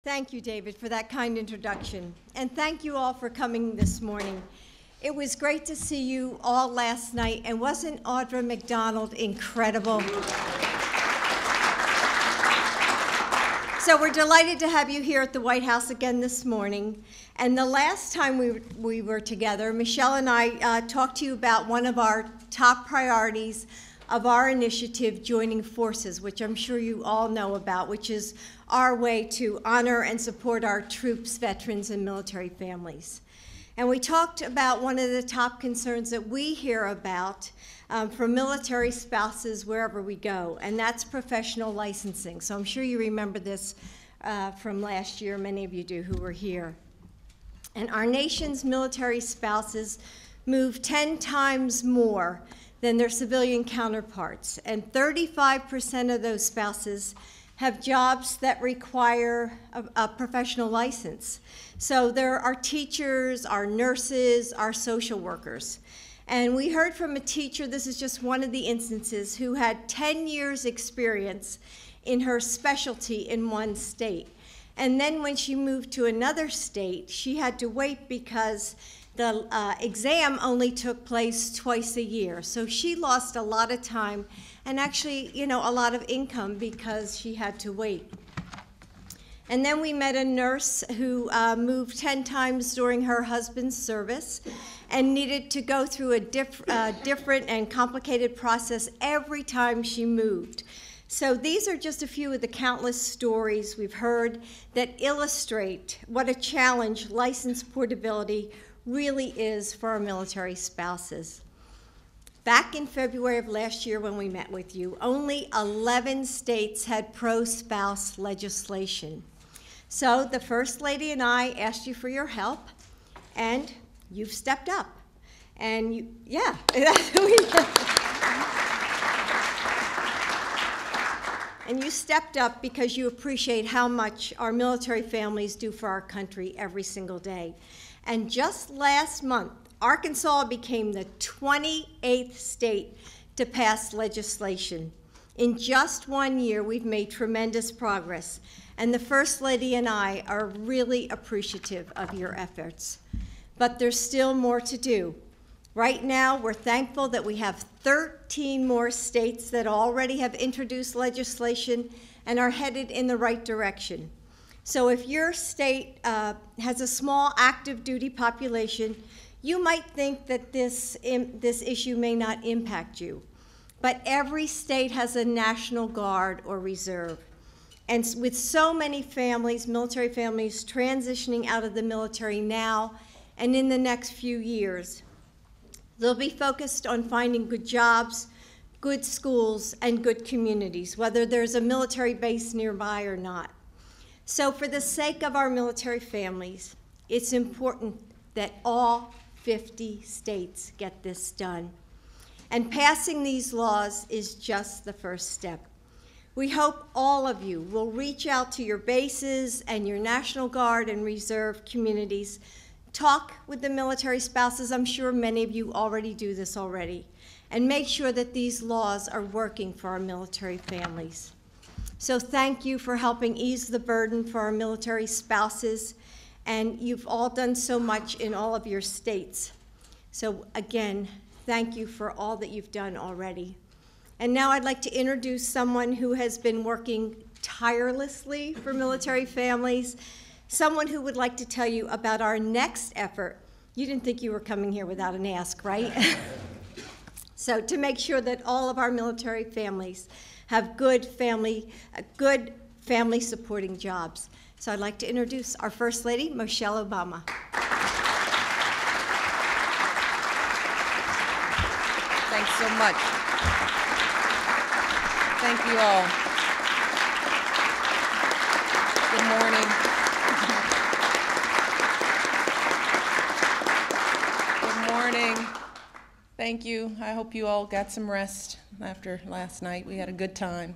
Thank you, David, for that kind introduction. And thank you all for coming this morning. It was great to see you all last night, and wasn't Audra McDonald incredible? So we're delighted to have you here at the White House again this morning. And the last time we were together, Michelle and I talked to you about one of our top priorities of our initiative, Joining Forces, which I'm sure you all know about, which is our way to honor and support our troops, veterans, and military families. And we talked about one of the top concerns that we hear about from military spouses wherever we go, and that's professional licensing. So I'm sure you remember this from last year, many of you do who were here. And our nation's military spouses move 10 times more than their civilian counterparts, and 35% of those spouses have jobs that require a professional license. So there are teachers, our nurses, our social workers. And we heard from a teacher, this is just one of the instances, who had 10 years experience in her specialty in one state. And then when she moved to another state, she had to wait because the exam only took place twice a year. So she lost a lot of time and actually, a lot of income because she had to wait. And then we met a nurse who moved 10 times during her husband's service and needed to go through a different and complicated process every time she moved. So these are just a few of the countless stories we've heard that illustrate what a challenge license portability really is for our military spouses. Back in February of last year when we met with you, only 11 states had pro-spouse legislation. So the First Lady and I asked you for your help, and you've stepped up. And and you stepped up because you appreciate how much our military families do for our country every single day. And just last month, Arkansas became the 28th state to pass legislation. In just 1 year, we've made tremendous progress, and the First Lady and I are really appreciative of your efforts. But there's still more to do. Right now, we're thankful that we have 13 more states that already have introduced legislation and are headed in the right direction. So if your state has a small active duty population, you might think that this issue may not impact you. But every state has a National Guard or reserve. And with so many families, military families, transitioning out of the military now and in the next few years, they'll be focused on finding good jobs, good schools, and good communities, whether there's a military base nearby or not. So for the sake of our military families, it's important that all 50 states get this done. And passing these laws is just the first step. We hope all of you will reach out to your bases and your National Guard and Reserve communities. Talk with the military spouses. I'm sure many of you already do this already. And make sure that these laws are working for our military families. So thank you for helping ease the burden for our military spouses, and you've all done so much in all of your states. So again, thank you for all that you've done already. And now I'd like to introduce someone who has been working tirelessly for military families, someone who would like to tell you about our next effort. You didn't think you were coming here without an ask, right? So to make sure that all of our military families have good family supporting jobs. So I'd like to introduce our First Lady, Michelle Obama. Thanks so much. Thank you all. Good morning. Good morning. Thank you. I hope you all got some rest after last night. We had a good time.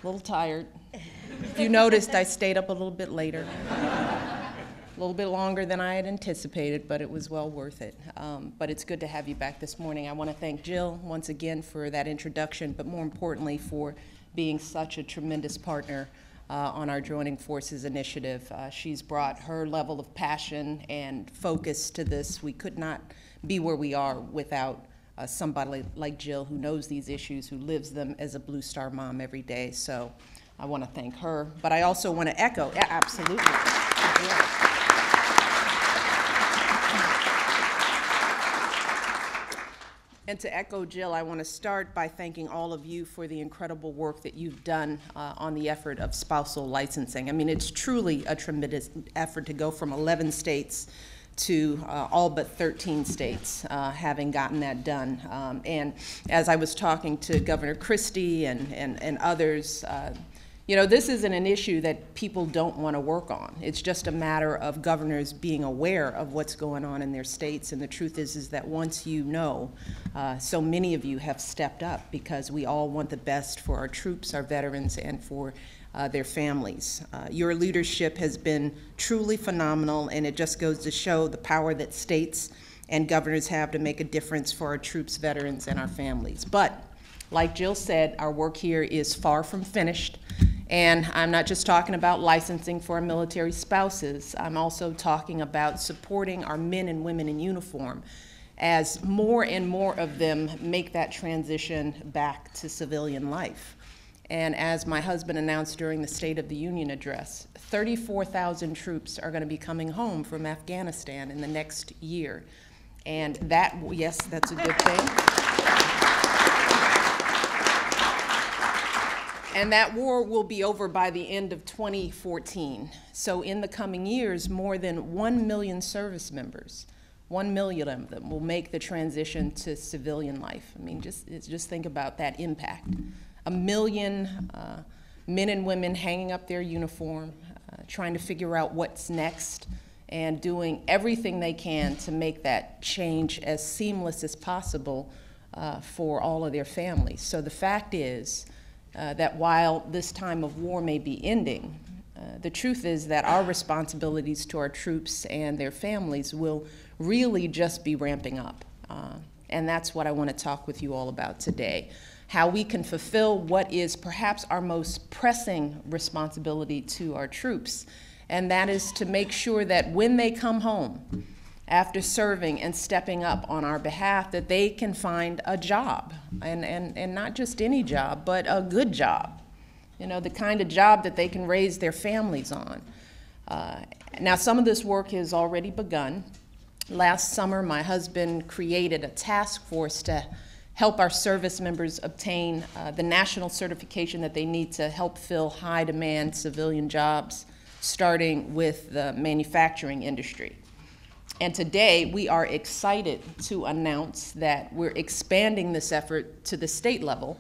A little tired. If you noticed, I stayed up a little bit later. A little bit longer than I had anticipated, but it was well worth it. But it's good to have you back this morning. I want to thank Jill once again for that introduction, but more importantly for being such a tremendous partner on our Joining Forces initiative. She's brought her level of passion and focus to this. We could not be where we are without somebody like Jill, who knows these issues, who lives them as a Blue Star mom every day. So I want to thank her. But I also want to echo, absolutely. Yeah. And to echo Jill, I want to start by thanking all of you for the incredible work that you've done on the effort of spousal licensing. I mean, it's truly a tremendous effort to go from 11 states to all but 13 states having gotten that done. And as I was talking to Governor Christie and others, you know, this isn't an issue that people don't want to work on. It's just a matter of governors being aware of what's going on in their states. And the truth is that once you know, so many of you have stepped up, because we all want the best for our troops, our veterans, and for their families. Your leadership has been truly phenomenal, and it just goes to show the power that states and governors have to make a difference for our troops, veterans, and our families. But like Jill said, our work here is far from finished. And I'm not just talking about licensing for our military spouses. I'm also talking about supporting our men and women in uniform as more and more of them make that transition back to civilian life. And as my husband announced during the State of the Union address, 34,000 troops are going to be coming home from Afghanistan in the next year. And that, yes, that's a good thing. And that war will be over by the end of 2014. So in the coming years, more than 1 million service members, 1 million of them, will make the transition to civilian life. I mean, just think about that impact. 1 million men and women hanging up their uniform, trying to figure out what's next, and doing everything they can to make that change as seamless as possible for all of their families. So the fact is that while this time of war may be ending, the truth is that our responsibilities to our troops and their families will really just be ramping up. And that's what I want to talk with you all about today. How we can fulfill what is perhaps our most pressing responsibility to our troops, and that is to make sure that when they come home after serving and stepping up on our behalf, that they can find a job, and not just any job, but a good job. You know, the kind of job that they can raise their families on. Now, some of this work has already begun. Last summer, my husband created a task force to help our service members obtain the national certification that they need to help fill high-demand civilian jobs, starting with the manufacturing industry. And today, we are excited to announce that we're expanding this effort to the state level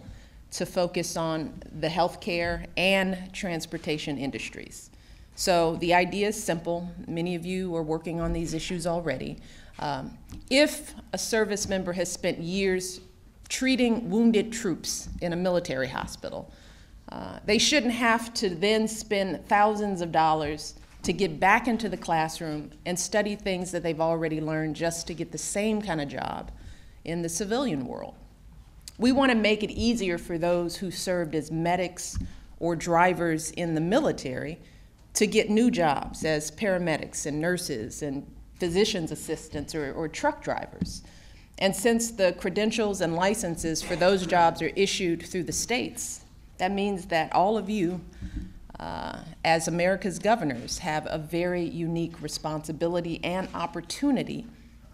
to focus on the healthcare and transportation industries. So the idea is simple. Many of you are working on these issues already. If a service member has spent years treating wounded troops in a military hospital, they shouldn't have to then spend thousands of dollars to get back into the classroom and study things that they've already learned just to get the same kind of job in the civilian world. We want to make it easier for those who served as medics or drivers in the military to get new jobs as paramedics and nurses and physician's assistants or truck drivers. And since the credentials and licenses for those jobs are issued through the states, that means that all of you, as America's governors, have a very unique responsibility and opportunity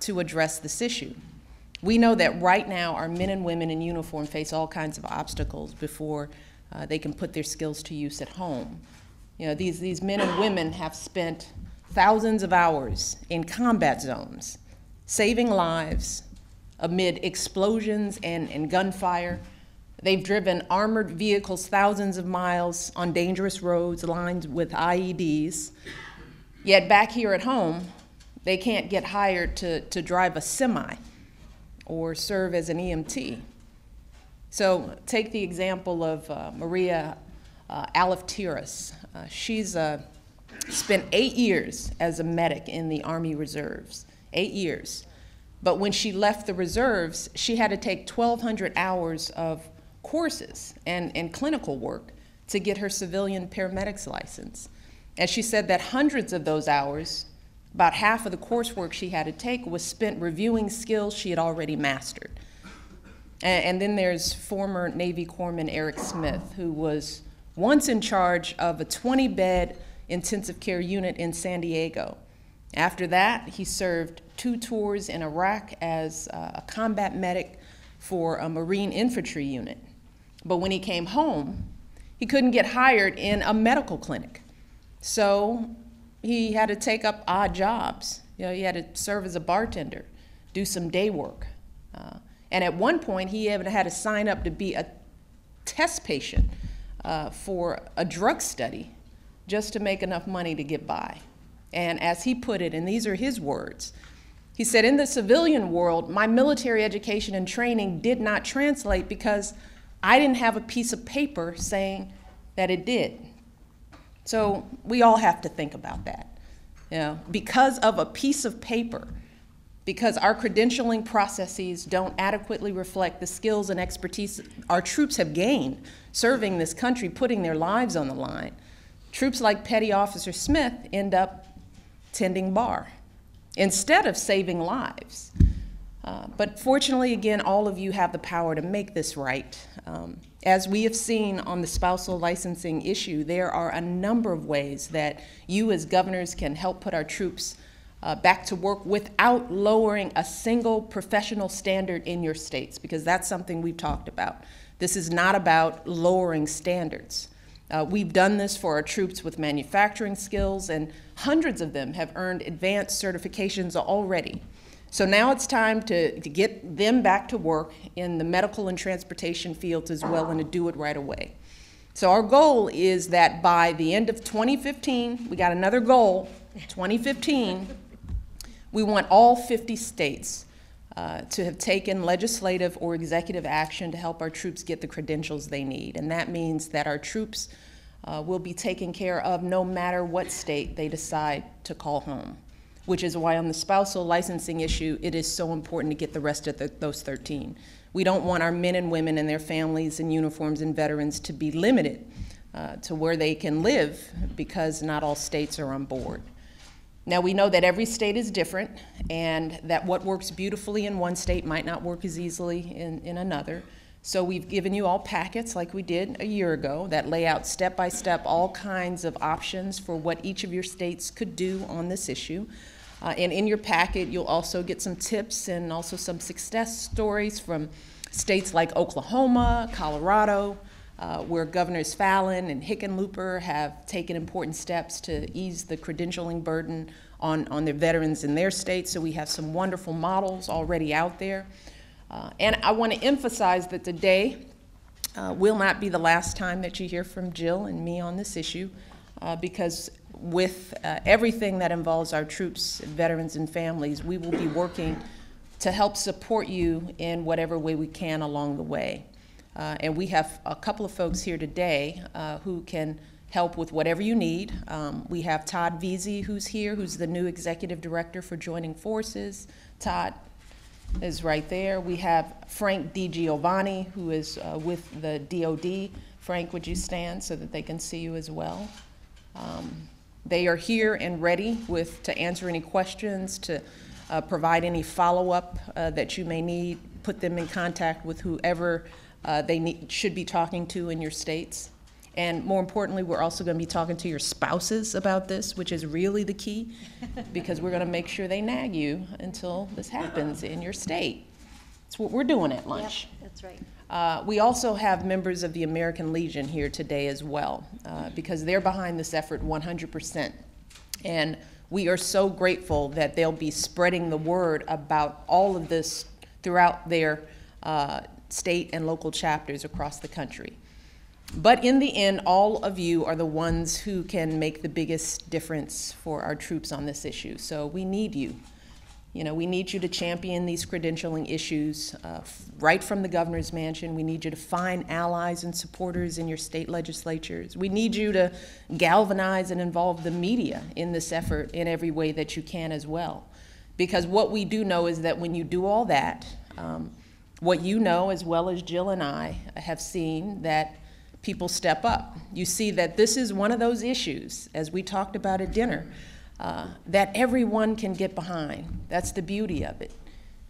to address this issue. We know that right now our men and women in uniform face all kinds of obstacles before they can put their skills to use at home. You know, these men and women have spent thousands of hours in combat zones, saving lives amid explosions and gunfire. They've driven armored vehicles thousands of miles on dangerous roads lined with IEDs. Yet back here at home, they can't get hired to drive a semi or serve as an EMT. So take the example of Maria Aleftiras. She's spent 8 years as a medic in the Army Reserves, 8 years. But when she left the reserves, she had to take 1,200 hours of courses and clinical work to get her civilian paramedic's license. And she said that hundreds of those hours, about half of the coursework she had to take, was spent reviewing skills she had already mastered. And then there's former Navy Corpsman Eric Smith, who was once in charge of a 20-bed intensive care unit in San Diego. After that, he served 2 tours in Iraq as a combat medic for a Marine infantry unit. But when he came home, he couldn't get hired in a medical clinic. So he had to take up odd jobs. He had to serve as a bartender, do some day work. And at one point, he even had to sign up to be a test patient for a drug study just to make enough money to get by. And as he put it, and these are his words, he said, "In the civilian world, my military education and training did not translate because I didn't have a piece of paper saying that it did." So we all have to think about that. Because of a piece of paper, because our credentialing processes don't adequately reflect the skills and expertise our troops have gained serving this country, putting their lives on the line, troops like Petty Officer Smith end up tending bar instead of saving lives. But fortunately, again, all of you have the power to make this right. As we have seen on the spousal licensing issue, there are a number of ways that you as governors can help put our troops back to work without lowering a single professional standard in your states, because that's something we've talked about. This is not about lowering standards. We've done this for our troops with manufacturing skills, and hundreds of them have earned advanced certifications already. So now it's time to get them back to work in the medical and transportation fields as well, and to do it right away. So our goal is that by the end of 2015, we got another goal, 2015, we want all 50 states to have taken legislative or executive action to help our troops get the credentials they need. And that means that our troops will be taken care of no matter what state they decide to call home, which is why on the spousal licensing issue, it is so important to get the rest of those 13. We don't want our men and women and their families in uniforms and veterans to be limited to where they can live because not all states are on board. Now, we know that every state is different, and that what works beautifully in one state might not work as easily in another. So we've given you all packets like we did a year ago that lay out step-by-step all kinds of options for what each of your states could do on this issue. And in your packet, you'll also get some tips and also some success stories from states like Oklahoma, Colorado, where Governors Fallin and Hickenlooper have taken important steps to ease the credentialing burden on their veterans in their states. So we have some wonderful models already out there. And I want to emphasize that today will not be the last time that you hear from Jill and me on this issue, because with everything that involves our troops, veterans, and families, we will be working to help support you in whatever way we can along the way. And we have a couple of folks here today who can help with whatever you need. We have Todd Veazey, who's here, who's the new executive director for Joining Forces. Todd is right there. We have Frank DiGiovanni, who is with the DOD. Frank, would you stand so that they can see you as well? They are here and ready to answer any questions, to provide any follow-up that you may need, put them in contact with whoever should be talking to in your states. And more importantly, we're also going to be talking to your spouses about this, which is really the key, because we're going to make sure they nag you until this happens in your state. That's what we're doing at lunch. Yep, that's right. We also have members of the American Legion here today as well, because they're behind this effort 100%. And we are so grateful that they'll be spreading the word about all of this throughout their state and local chapters across the country. But in the end, all of you are the ones who can make the biggest difference for our troops on this issue. So we need you. We need you to champion these credentialing issues right from the governor's mansion. We need you to find allies and supporters in your state legislatures. We need you to galvanize and involve the media in this effort in every way that you can as well. Because what we do know is that when you do all that, what you know, as well as Jill and I have seen, that people step up. You see that this is one of those issues, as we talked about at dinner, that everyone can get behind. That's the beauty of it.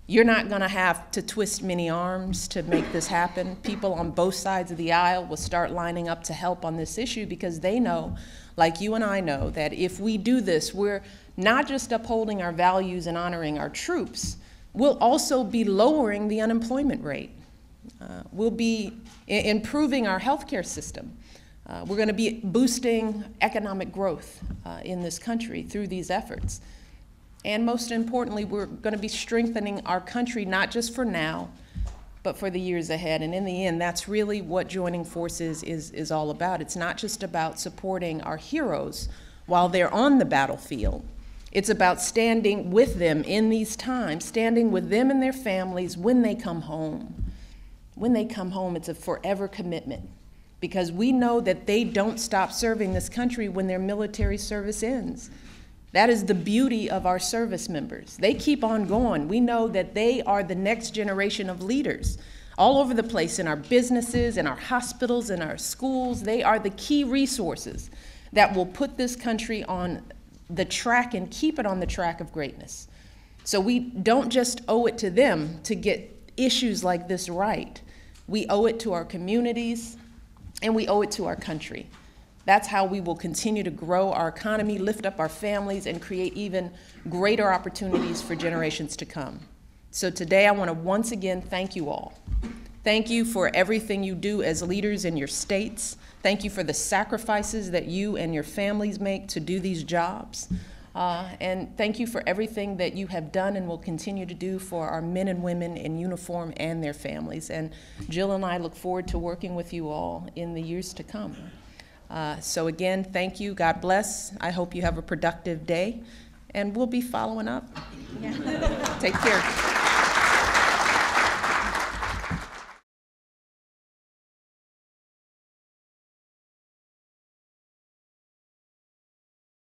You're not going to have to twist many arms to make this happen. People on both sides of the aisle will start lining up to help on this issue because they know, like you and I know, that if we do this, we're not just upholding our values and honoring our troops, we'll also be lowering the unemployment rate. We'll be improving our healthcare system. We're going to be boosting economic growth in this country through these efforts. And most importantly, we're going to be strengthening our country, not just for now, but for the years ahead. And in the end, that's really what joining forces is all about. It's not just about supporting our heroes while they're on the battlefield. It's about standing with them in these times, standing with them and their families when they come home. When they come home, it's a forever commitment because we know that they don't stop serving this country when their military service ends. That is the beauty of our service members. They keep on going. We know that they are the next generation of leaders all over the place in our businesses, in our hospitals, in our schools. They are the key resources that will put this country on the track and keep it on the track of greatness. So we don't just owe it to them to get issues like this right. We owe it to our communities and we owe it to our country. That's how we will continue to grow our economy, lift up our families, and create even greater opportunities for generations to come. So today I want to once again thank you all. Thank you for everything you do as leaders in your states. Thank you for the sacrifices that you and your families make to do these jobs. And thank you for everything that you have done and will continue to do for our men and women in uniform and their families. And Jill and I look forward to working with you all in the years to come. So again, thank you. God bless. I hope you have a productive day. And we'll be following up. Yeah. Take care.